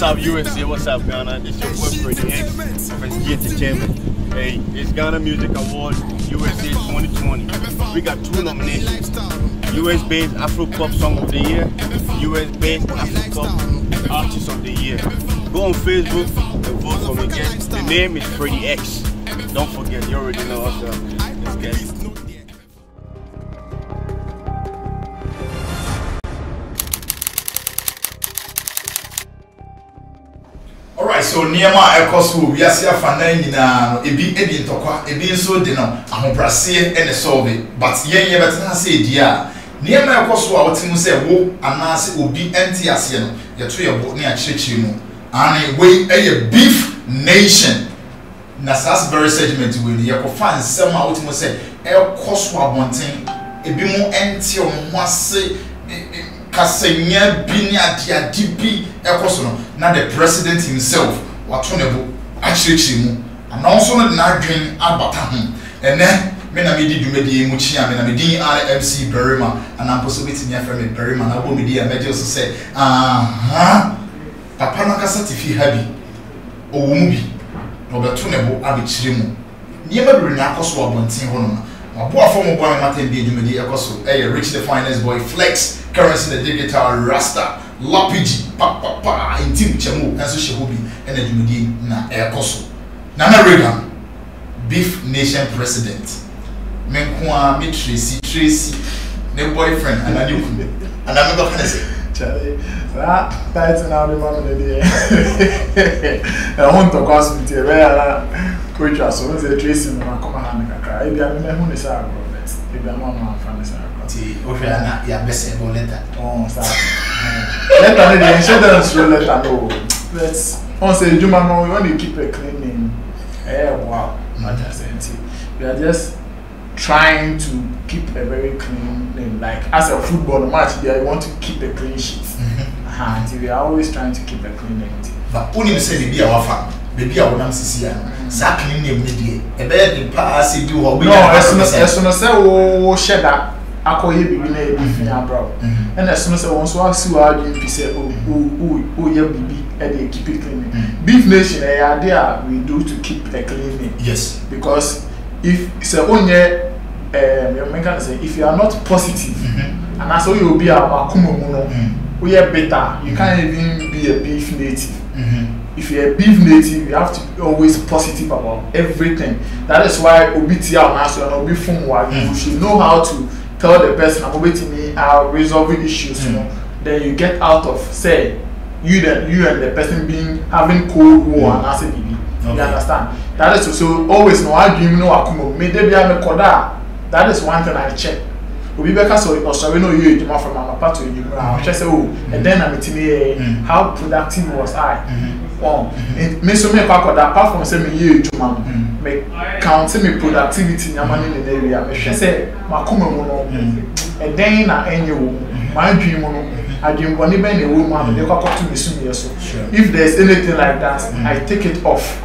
up, USA? What's up, Ghana? This your boy Freddie X of SG Entertainment. Hey, it's Ghana Music Award USA 2020. We got 2 nominations. US-based Afro Pop Song of the Year, US-based Afro Pop Artist of the Year. Go on Facebook and vote for me. The name is Freddie X. Don't forget, you already know us. Let's get it. Alright, so Niema Ekosu, we are here for 9 na ebi edi ntokwa, ebi nso de no ahobrase ene solve. But yen betina say dia. Niema Ekosu a wotimu say wo anase obi enti ase no, ye to ye bo ne a chirechiri mu. And we a beef nation. Na sas very segment we ye ko fan nsem a wotimu say Ekosu abonten ebi mu enti o mo ase Kasenya bini adiadibi ekoso no na the president himself wato nebo achirichi mu and also na adwen abata ho ene me na me di dwumadi mu chia me na me din RMC Berima and am possibility me afre me Berima na bo me di emergency so say papa na kasa tifi habi owo mu bi no beto nebo abichire mu niema bere na akoso abonten ho no Abo afom boy matem bi dwumadi ekoso Rich the Finest Boy Flex Currency the Digital Rasta Lapiji pa intim chemu enso shehobi ena dwumadi na ekoso Nana Reagan Beef Nation President Menkwa me Tracy ne boyfriend anani ku anami go kana say Charlie that's now the mom dey I want to cause me to where which was so the Tracy na come hand kakra e bia me hu ne say Robert e bia mama fa ne say ti o hwe na ya bese bo letter sir letter dey insurance letter no let's on say Juma no we want to keep a clean name wow not just we are just trying to keep a very clean name like as a football match there you want to keep a clean sheet we are always trying to keep a clean name but only say the bia wafa baby a wonam sisi ya sa clean name ne die e be the pass do ho bi no eso no say wo sheda akoye bibi na e bi fia bro and eso no say won so asi wa adi bi say o ye bibi e dey keep it clean Beef Nation e ya there we do to keep a clean name yes because if say onye you can say if you are not positive and as you be a makumo mu no we are better you can't even be a beef native if you're a beef native you have to be always positive about everything that is why obiti and also and obi fun wa you should know how to tell the person I'm waiting me are resolving issues you know then you get out of say you and the person being having cold war and as a baby you understand that is so always no I dream no akumo me dey be am koda that is one thing I check obi beka so sorry no you do from my papa to you I just say oh and then I'm meeting how productive was I me so me kwa that apart from say me you do me count me productivity nyama ni the area me hwe say makoma mu no and then na enye wo my dream no I dream boni be na wo ma me kwa to me sum yeso if there's anything like that I take it off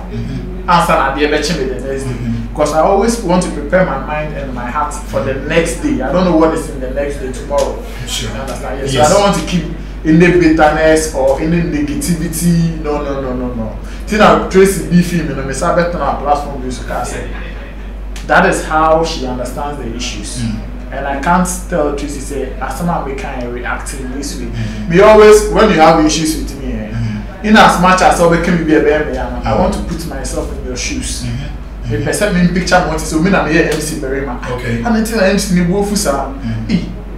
answer na the be chime the next day because I always want to prepare my mind and my heart for the next day. I don't know what is in the next day tomorrow. Sure. You understand? Yes. So I don't want to keep any bitterness or any negativity. No. Tina Tracy B film and Miss Abet on our platform that is how she understands the issues. And I can't tell Tracy say as someone we can react in this way. Me always when you have issues with me, in as much as I can be a baby, I want to put myself in your shoes. The person in picture want so me na me MC Berima. Okay. And until MC ni wo fusa.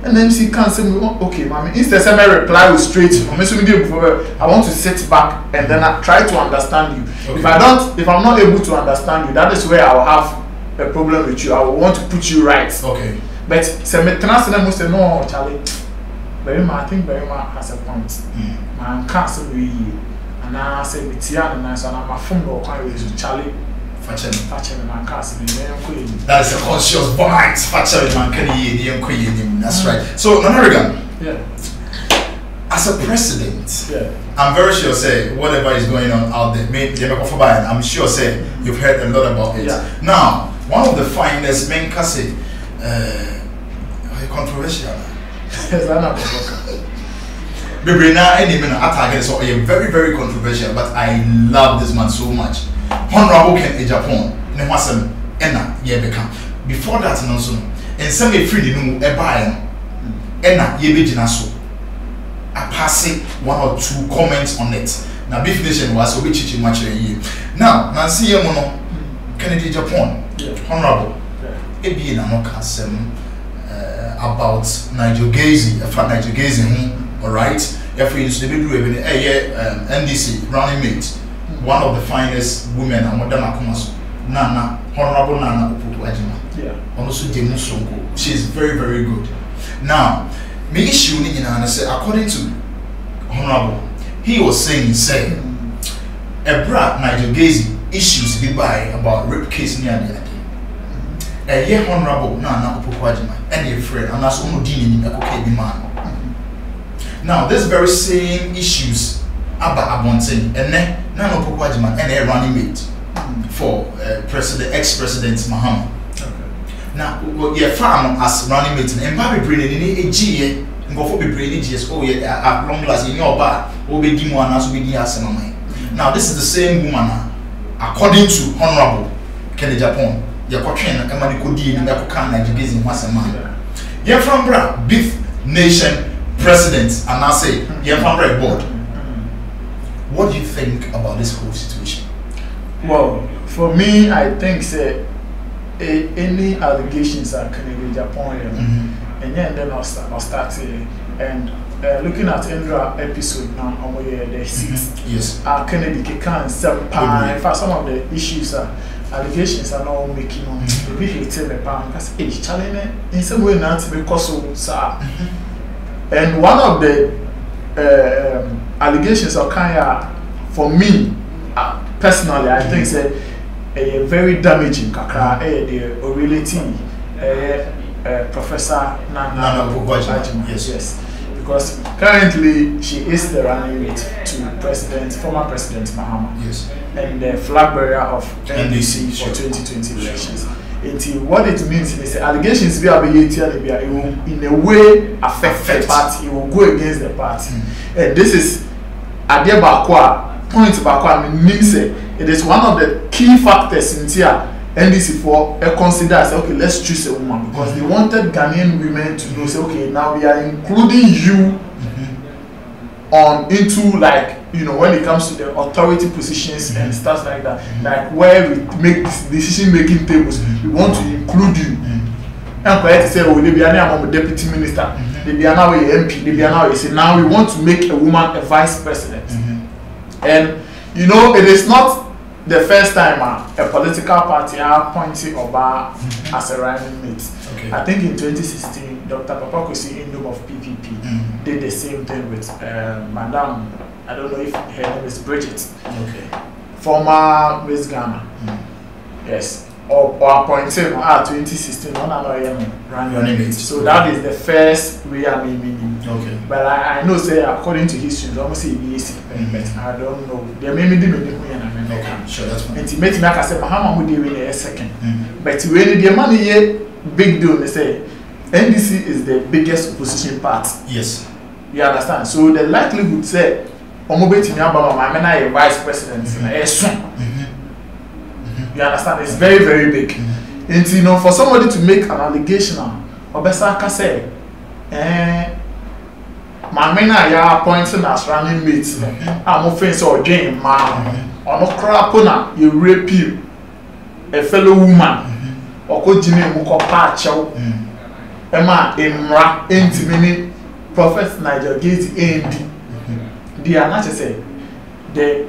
And MC can say okay, mommy. Instead say me reply with straight. I want to sit back and then I try to understand you. Okay. If I'm not able to understand you, that is where I will have a problem with you. I will want to put you right. Okay. But say me transfer them say no, Charlie. Berima, I think Berima has a point. Man can't say we and I say me tia and I say I'm a phone or can you Charlie. That's a conscious bite. That's right. So, American, as a president, I'm very sure say whatever is going on out there, I'm sure say you've heard a lot about it. Now, one of the finest men can say controversial. Bebrina enemy na attack so very very controversial, but I love this man so much. Honorable Ken Agyapong ne wasem ena ye beka. Before that no so en some free no e buy ena ye begina so. I pass one or two comments on it. Now Beef Nation was so chichi much a year. Now Nancy Yemono Kennedy Japan Honorable Ebi na no kasem about Nigel Gazy, Nigel Gazy, all right. If we used to be doing NDC running mate, one of the finest women and Madam Akumaso, Nana, Honorable Nana Opoku-Agyeman. Yeah. Also Demu Sonko. She is very, very good. Now, me issue in according to Honorable, he was saying, a brat Nigel Gazy issues be by about rape case near the day. Honorable Nana Opoku-Agyeman and your friend, and that's only dealing in a man. Now, this very same issues about Abonte and then Nana Opoku-Agyeman and a running mate for ex-president Mahama. Okay. Now, your farm as running mate and Baby bringing in a GA and go for be bringing GS. Oh, yeah, at long last in your bar, will be dim one as we need as now, this is the same woman, according to Honorable Kennedy Japan. You're talking about the Kodi and the Kokan and Jigizing once a man. You're from Beef Nation president, and I say, you're from board. What do you think about this whole situation? Well, for me, I think any allegations are Kennedy Japan, and then I'll start and looking at Indra episode now, on the 6th. Yes. Kennedy can in fact, some of the issues are. Allegations are not making on the hated the pound because each challenge in some way not because so and one of the allegations of Kanya for me personally I think say a very damaging kakra the reality Professor Nana Opoku-Agyeman. Yes, because currently she is the running mate to former President Mahama. Yes. And the flag bearer of NDC for 2020 elections. What it means is the allegations it will in a way affect the party, it will go against the party. And this is Ade Bakwa, point Bakwa means it is one of the key factors in here NDC for consider as okay, let's choose a woman because they wanted Ghanaian women to know say okay, now we are including you on into like when it comes to the authority positions and stuff like that, like where we make decision making tables, we want to include you. And correct to say, oh, they be now a deputy minister, they be now a MP, they be now say now we want to make a woman a vice president. And it is not the first time a political party appointed Oba as a running mate. Okay. I think in 2016, Dr. Papa Kwesi Indom of PPP did the same thing with Madam. I don't know if her name is Bridget. Okay. Former Miss Ghana. Yes. Or appointed 2016 running mate. So that is the first way I mean. Okay. But I know say according to history, almost say BAC. But I don't know. There may be okay. Sure, that's fine. And to make me like I said, Mahama would win a second. But when the money here big deal, they say NDC is the biggest opposition party. Yes. You understand? So the likelihood say Omobeti Nyabama, my vice president, you understand? It's very, very big. And for somebody to make an allegation, Obesaka say, my men are appointing as running mates. I'm offensive or game, man. Or no crap on you rape you, a fellow woman, or could you name Mukopacho, Emma, Emra, Intimini, Prophet Nigel Gazy, AMD. They are not to say the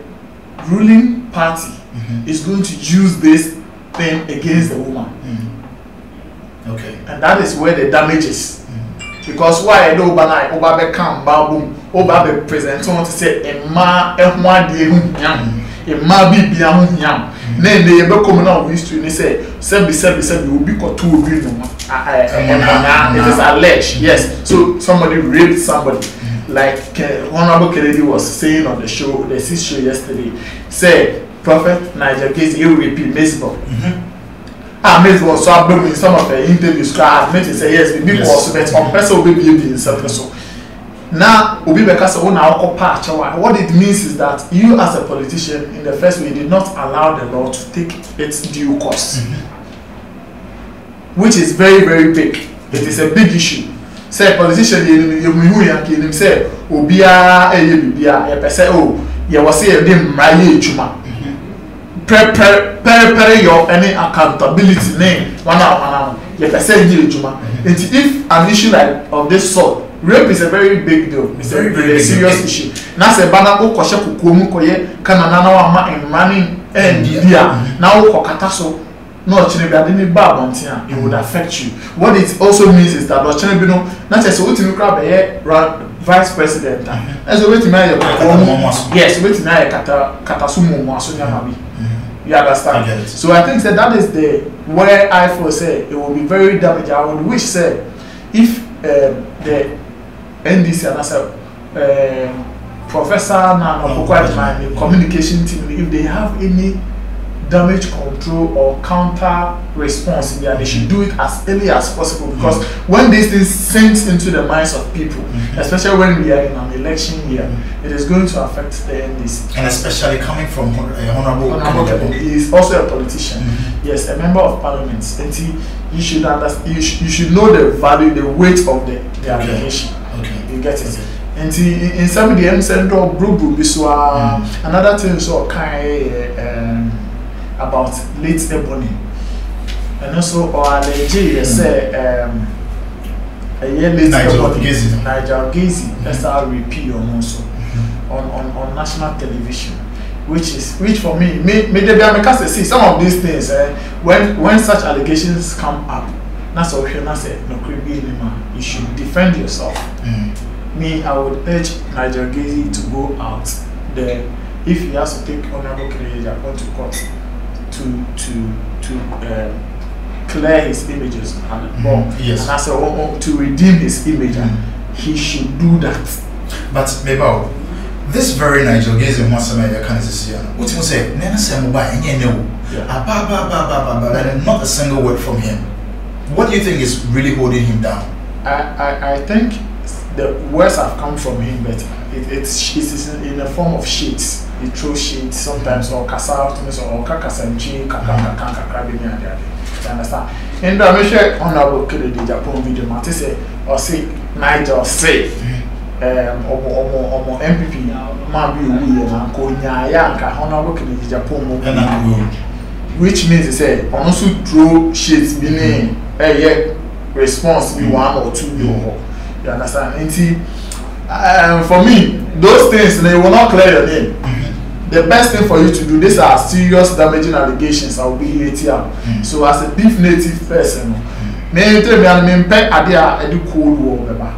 ruling party is going to use this thing against the woman. Okay. And that is where the damage is. Because why I don't buy Oba come babum, Oba present on to say Emma Emma be yam. Then they ever come out of history and they say, Sebi will be caught 2 agreement. It is alleged, yes. So somebody raped somebody. Like Honorable Kennedy was saying on the show, the CIS show yesterday, say Prophet Nigel Gazy, he will repeat Mesbo. Mesbo so I in some of the interviews, I admit to say yes, because but on person will be in some so Now, Obi Bekasa won our patch. What it means is that you, as a politician, in the first way, did not allow the law to take its due course, which is very, very big. It is a big issue. Say, politician, you say, Obia, oh, you was say, them Maye Chuma. Prepare your any accountability name, one. If an issue like of this sort, rape is a very big deal. It's a very serious issue. Now say bana o kwashe kukuomu koye kana nana wa ma enrani dia na o kokataso no chine bi ade ni ba bontia it would affect you. What it also means is that chine bi no na say wotimi kra be vice president as wetimi aye yes wetimi aye kataso mo aso nyama bi. You understand? So I think that is the where I feel say it will be very damaging. I would wish say if the NDC and as Professor Nana the communication team, if they have any damage control or counter response, they should do it as early as possible, because when these things sinks into the minds of people, especially when we are in an election year, it is going to affect the NDC. And especially coming from Honorable he is also a politician, yes, a member of parliament, and you should understand, you should know the value, the weight of the allegation. Okay. You get it? And in some of the MSN Brubu Biswa, another thing so kind about late Ebony, and also or Alege say a year later Nigel Gazy SRP also on national television, which for me see some of these things when such allegations come up, that's what I say no you should defend yourself. Me, I would urge Nigel Gazy to go out there if he has to take Honorable Keleja to court to clear his images and yes. And as to redeem his image, he should do that. But Mabel, this very Nigel Gazy can say, not a single word from him. What do you think is really holding him down? I think the words have come from him, but it's in the form of shades. He throws shades sometimes, or kasa or kakasanchi, you understand? And I'm sure Honorable Kennedy Japan video matter say or say Nigel say MPP man be we and konya yanka Honorable Kennedy Japan which means he say also throw shades meaning response be 1 or 2 you understand? And for me, those things they will not clear your name. The best thing for you to do, these are serious damaging allegations. I will be here. So as a beef native person, me tell me I pay idea edu cold war beba.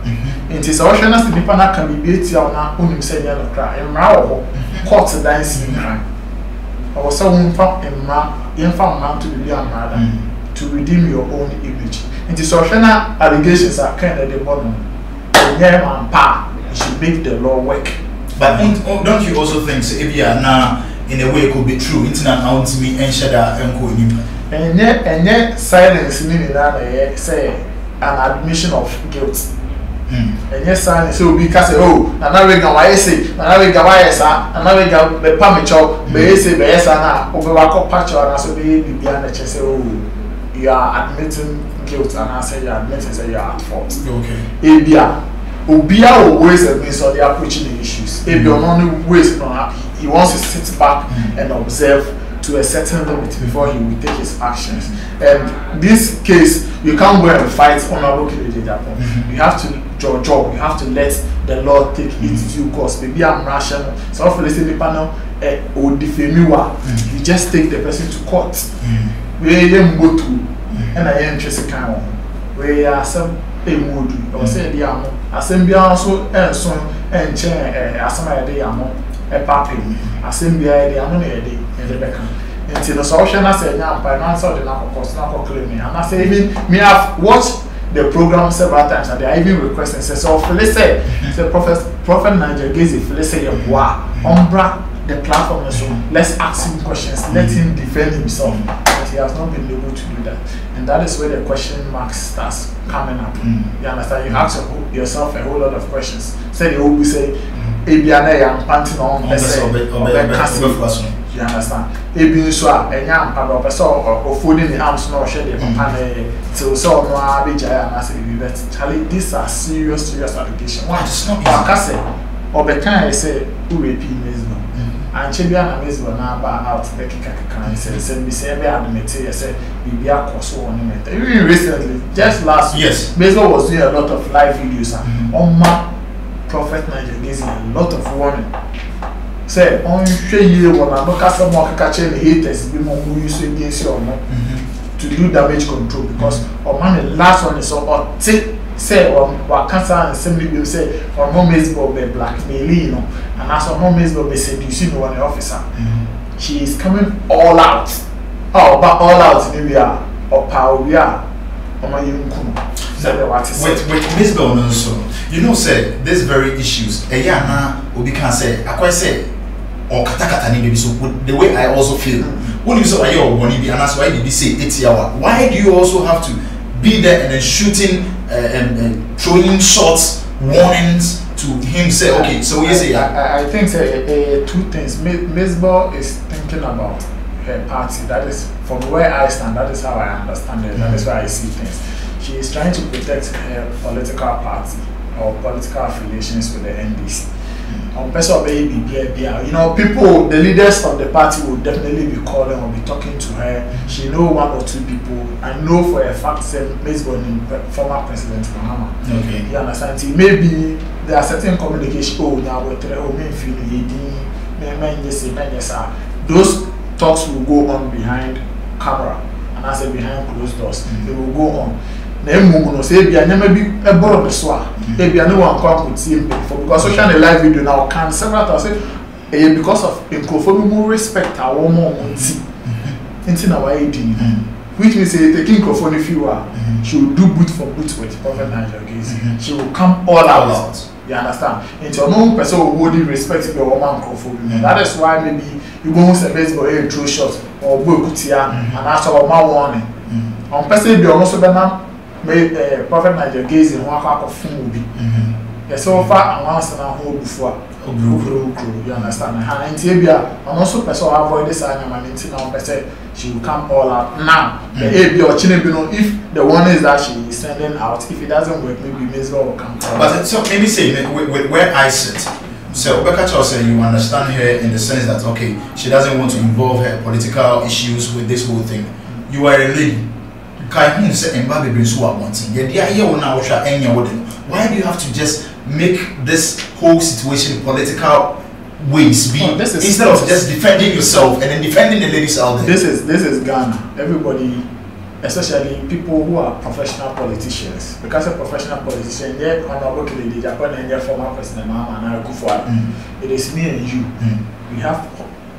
It is our chance to be pana can be here na onim say ya no cry. Emra wo court dancing cry. I was so unfa emra man to be another to redeem your own image. It is our allegations are kind of the bottom. You should make the law work. But don't you also think so if you are now in a way it could be true? Internet now to me and shada and yet silence meaning that say an admission of guilt. And yes, silence so because oh now we go why say now we go why sa now we go the pamicho be say be yes na over wako patch or so be behind the chest oh you are admitting guilt and I say you are admitting say you are at fault. Okay. Ebia Obia always admits so they are approaching the issues. If you're not ways he wants to sit back and observe to a certain limit before he will take his actions. And this case, you can't go and fight Honorable Keleja Japan. You have to your job. You have to let the law take its due course. Maybe I'm rational. So for the same panel or defamiwa, you just take the person to court. We go to and I interest kind of we are some mood or say the amo. Assembly also and son and chair asama de amo a papi. Assembly the amo and the beckham. Until the social I said now by answer the narco cost narco claim me. And I say even me have watched the program several times and they are even requesting say so let's say the Prophet Nigel Gazy let's say umbra the platform so let's ask him questions, let him defend himself. he has not been able to do that, and that is where the question mark starts coming up. You understand? You ask yourself a whole lot of questions. Say you will say, "Ebiana yam panting on you understand? Ebi so a enya ampa do person or folding the arms no share the papa till so no abija and say be bet. Charlie, these are serious allegations. Why it's not easy. Or bekan say who rape Mesbo. And Chibia na Mesbo na ba out the kika say be say be admit say be akoso on him. Even recently, just last year, Mesbo was doing a lot of live videos on my Prophet Nigel giving a lot of warning. Say on share you one and look at some more catching haters be more who use against you or not to do damage control because or man the last one is so say or cancer and assembly will say or no Mesbo be blackmailing and as or no Mesbo be seducing one officer. She is coming all out. Oh, but all out in India or power we are or my young with Mesbo also, you know, say these very issues. We can say, I quite say, or katakata ni so the way I also feel. When you say you want to be, and that's why did you say 80 hours? Why do you also have to be there and then shooting and throwing shots, warnings to him? Say okay, so you say I think say two things. Mesbo is thinking about her party. That is from where I stand. That is how I understand it. That is why I see things. She is trying to protect her political party or political affiliations with the NDC. You know, people, the leaders of the party will definitely be calling or be talking to her. She know one or two people. I know for a fact that Mesbo is former President Mahama. Okay. You understand? Maybe there are certain communication. Oh, now we're those talks will go on behind camera, and I say behind closed doors. They will go on. No say be maybe a borrow the swa. Maybe I know one come with him because social the live video now can several times say because of microphone respect our more into our eating. Which means taking microphone if you are she will do boot for boot with Prophet Nigel Gaze. She will come all out. You understand? Until no person will really respect your woman microphone. That is why maybe you go to Mesbo and throw shots or go kutia and ask our man warning. On person be also be Prophet Nigel Gaze in one of food. Yes, so far announced and hold before. You understand? And Tibia, and also person avoid this animal until she will come all out. Now, the AB or Chinebino, if the one is that she is sending out, if it doesn't work, maybe Mesbo will come. But so maybe say with where I sit. So Becca said you understand her in the sense that okay, she doesn't want to involve her political issues with this whole thing. You are a lady. Why do you have to just make this whole situation political ways be instead of just defending yourself and then defending the ladies out there? This is Ghana. Everybody, especially people who are professional politicians, because a professional politician, they're honorable to the Japan and their former president Mahama Akufo-Addo. It is me and you. We have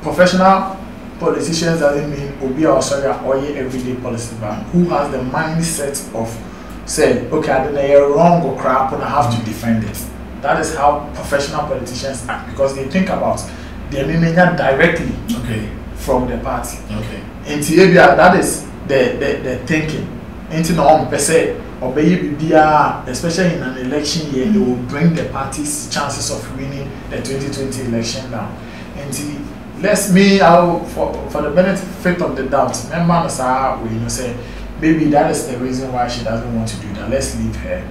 professional politicians doesn't mean Obi or everyday policy man who has the mindset of say, okay, I don't know you're wrong or crap and I have to defend it. That is how professional politicians act because they think about their meaning directly from the party. Okay. And that is the thinking. Into no per se especially in an election year, they will bring the party's chances of winning the 2020 election down. And let's me out for the benefit of the doubt. You say maybe that is the reason why she doesn't want to do that. Let's leave her.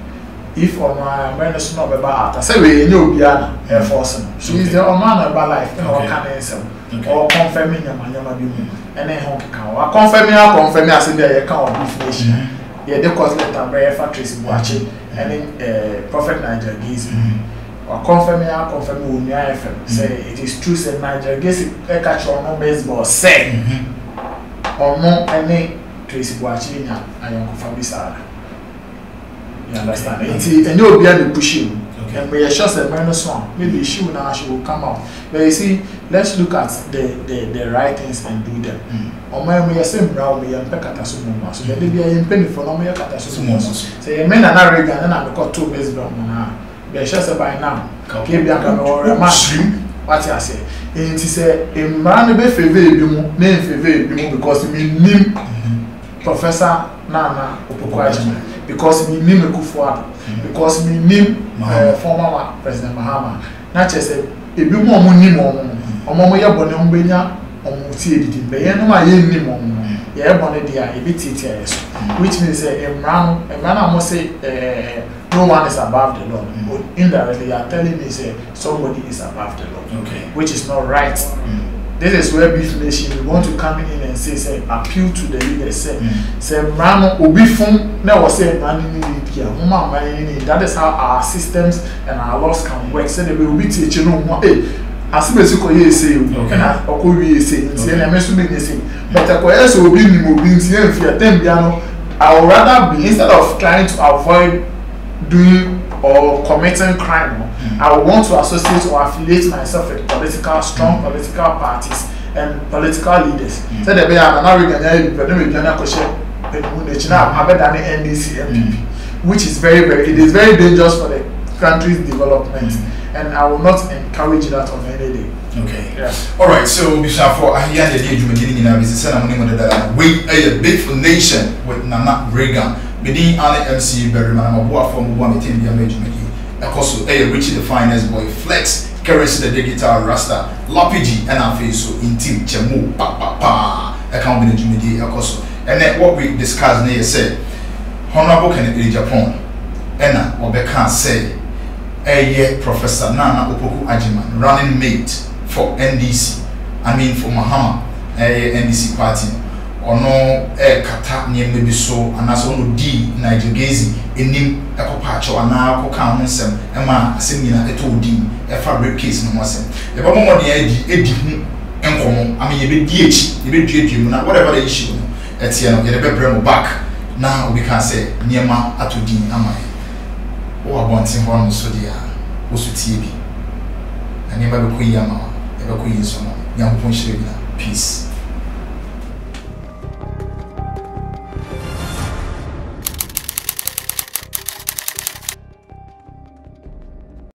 If on my minister not about I say we know Biana Air Force. She is the man about life. You know can answer or confirming your man and then home can confirm I say there can of nation. Yeah, they cause letter very factories watching and then Prophet Nigel Gaze. Or confirm FM. Say it is true. Say Nigel Gaze catch on no baseball. Say or no any Tracy Boachi and Uncle Fabisara. You understand? And you'll be able to push him. And we are sure that minus one. Maybe she will come out. But you see, let's look at the right things and do them. Or my we are saying brown we are pekatasumo. So they be a penny for no more catasumo. Say a man and I regan and I got 2 baseball. We are sure by now. Okay, or a mushroom. What I say? And he said, a man be favor you, name favor you because you mean Professor Nana Opoku-Agyeman, because me name Akufo-Addo, because me name former President Mahama. Not just a bit more money, omo ya bone ombenya omo tie didi be ye no ma ye ni mo ye bone dia e bit TTS, which means a man must say no one is above the law. But indirectly you are telling me say somebody is above the law, okay, which is not right. This is where Beef Nation we want to come in and say appeal to the leaders, say man obi fun na was say man ni bia homa man ni. That is how our systems and our laws can work. Say they will be teaching no asibesi ko ye say na okowie say ntie na meso be say but akoye so obi ni mo bi ntie enfia tem bia no. I would rather be, instead of trying to avoid doing or committing crime, I would want to associate or affiliate myself with strong political parties and political leaders. So that we are now NDC MPP, which is it is very dangerous for the country's development, and I will not encourage that on any day. Okay. Yes. All right. So before I hear the day you beginning in our business, I'm going to we a big nation with Nana Reagan. Within MC Berryman, I'm a boy from one team. The amazing. Also, Richie the finest boy, Flex, Currency the digital Rasta, Lapigi, and our face so in team Chemu, pa. I can't be the Jimmy also. And then what we discussed here say, Honorable Kennedy Japan, Enna or can say, Professor Nana Opoku-Agyeman, running mate for NDC, I mean for Mahama, NDC party, or no kata near maybe so, and as on D Nigerian in him a copacho and now cocaine sem, and ma similar a 2D, a fabric case no more sem. The bottom of the edge, and common, I mean, you be DH, you be DH, whatever the issue, at the end of the bedroom back. Now we can say, Niema Atudi, am I? Or wanting one so dear, was with TV. I never queen yama, ever queen so young punch peace.